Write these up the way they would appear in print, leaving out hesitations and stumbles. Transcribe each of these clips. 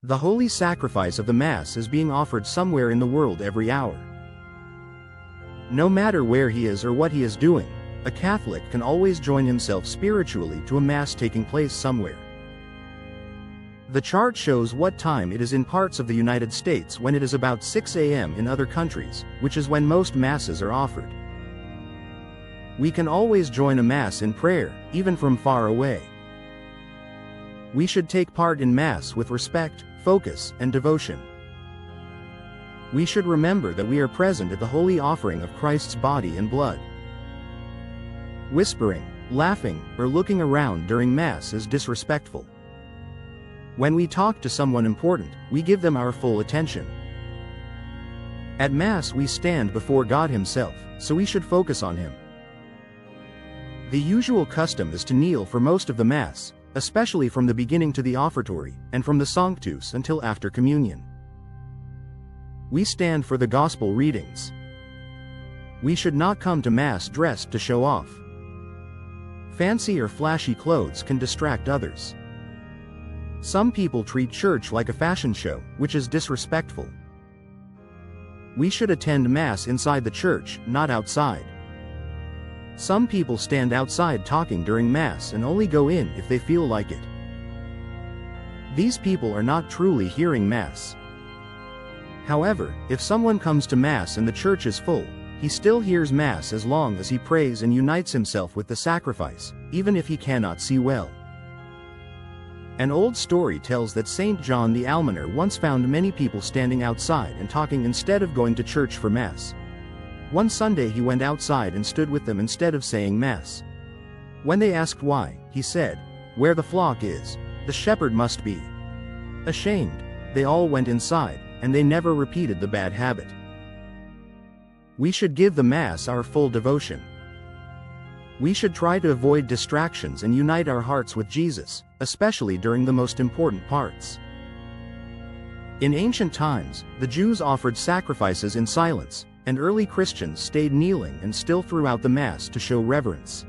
The holy sacrifice of the Mass is being offered somewhere in the world every hour. No matter where he is or what he is doing, a Catholic can always join himself spiritually to a Mass taking place somewhere. The chart shows what time it is in parts of the United States when it is about 6 a.m. in other countries, which is when most Masses are offered. We can always join a Mass in prayer, even from far away. We should take part in Mass with respect, focus, and devotion. We should remember that we are present at the holy offering of Christ's body and blood. Whispering, laughing, or looking around during Mass is disrespectful. When we talk to someone important, we give them our full attention. At Mass we stand before God Himself, so we should focus on Him. The usual custom is to kneel for most of the Mass, especially from the beginning to the offertory, and from the Sanctus until after communion. We stand for the Gospel readings. We should not come to Mass dressed to show off. Fancy or flashy clothes can distract others. Some people treat church like a fashion show, which is disrespectful. We should attend Mass inside the church, not outside. Some people stand outside talking during Mass and only go in if they feel like it. These people are not truly hearing Mass. However, if someone comes to Mass and the church is full, he still hears Mass as long as he prays and unites himself with the sacrifice, even if he cannot see well. An old story tells that Saint John the Almoner once found many people standing outside and talking instead of going to church for Mass. One Sunday he went outside and stood with them instead of saying Mass. When they asked why, he said, "Where the flock is, the shepherd must be." Ashamed, they all went inside, and they never repeated the bad habit. We should give the Mass our full devotion. We should try to avoid distractions and unite our hearts with Jesus, especially during the most important parts. In ancient times, the Jews offered sacrifices in silence, and early Christians stayed kneeling and still throughout the Mass to show reverence.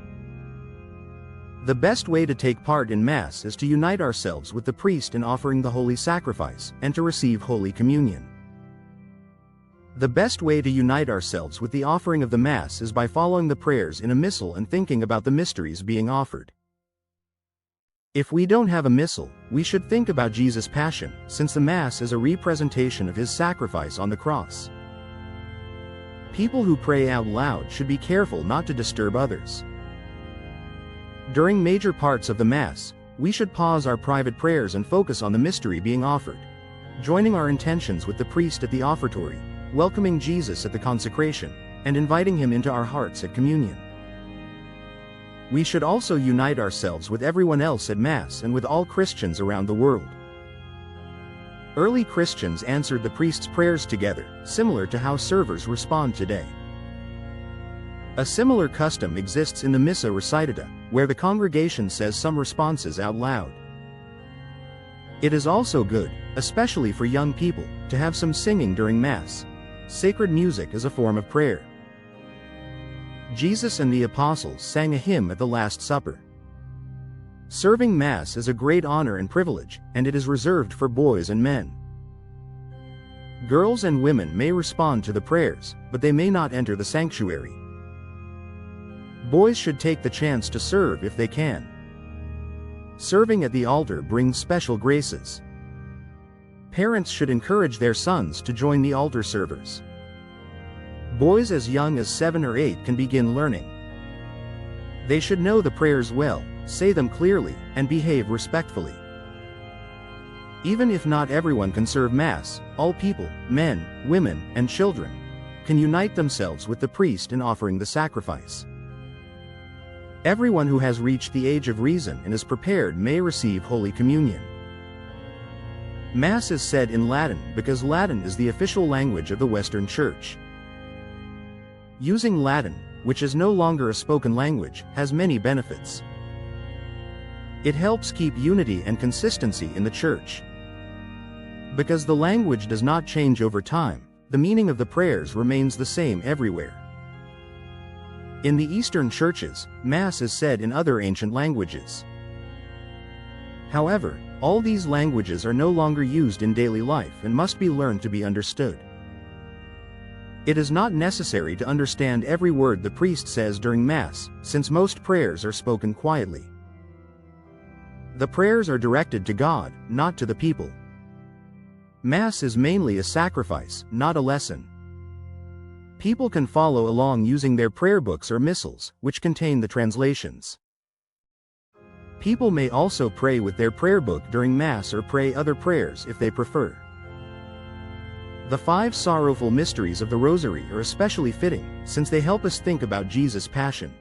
The best way to take part in Mass is to unite ourselves with the priest in offering the holy sacrifice, and to receive Holy Communion. The best way to unite ourselves with the offering of the Mass is by following the prayers in a missal and thinking about the mysteries being offered. If we don't have a missal, we should think about Jesus' Passion, since the Mass is a representation of His sacrifice on the cross. People who pray out loud should be careful not to disturb others. During major parts of the Mass, we should pause our private prayers and focus on the mystery being offered, joining our intentions with the priest at the offertory, welcoming Jesus at the consecration, and inviting Him into our hearts at communion. We should also unite ourselves with everyone else at Mass and with all Christians around the world. Early Christians answered the priest's prayers together, similar to how servers respond today. A similar custom exists in the Missa Recitata, where the congregation says some responses out loud. It is also good, especially for young people, to have some singing during Mass. Sacred music is a form of prayer. Jesus and the apostles sang a hymn at the Last Supper. Serving Mass is a great honor and privilege, and it is reserved for boys and men. Girls and women may respond to the prayers, but they may not enter the sanctuary. Boys should take the chance to serve if they can. Serving at the altar brings special graces. Parents should encourage their sons to join the altar servers. Boys as young as 7 or 8 can begin learning. They should know the prayers well, say them clearly, and behave respectfully. Even if not everyone can serve Mass, all people, men, women, and children, can unite themselves with the priest in offering the sacrifice. Everyone who has reached the age of reason and is prepared may receive Holy Communion. Mass is said in Latin because Latin is the official language of the Western Church. Using Latin, which is no longer a spoken language, has many benefits. It helps keep unity and consistency in the Church. Because the language does not change over time, the meaning of the prayers remains the same everywhere. In the Eastern churches, Mass is said in other ancient languages. However, All these languages are no longer used in daily life and must be learned to be understood. It is not necessary to understand every word the priest says during Mass, since most prayers are spoken quietly. The prayers are directed to God, not to the people. Mass is mainly a sacrifice, not a lesson. People can follow along using their prayer books or missals, which contain the translations. People may also pray with their prayer book during Mass or pray other prayers if they prefer. The 5 sorrowful mysteries of the Rosary are especially fitting, since they help us think about Jesus' Passion.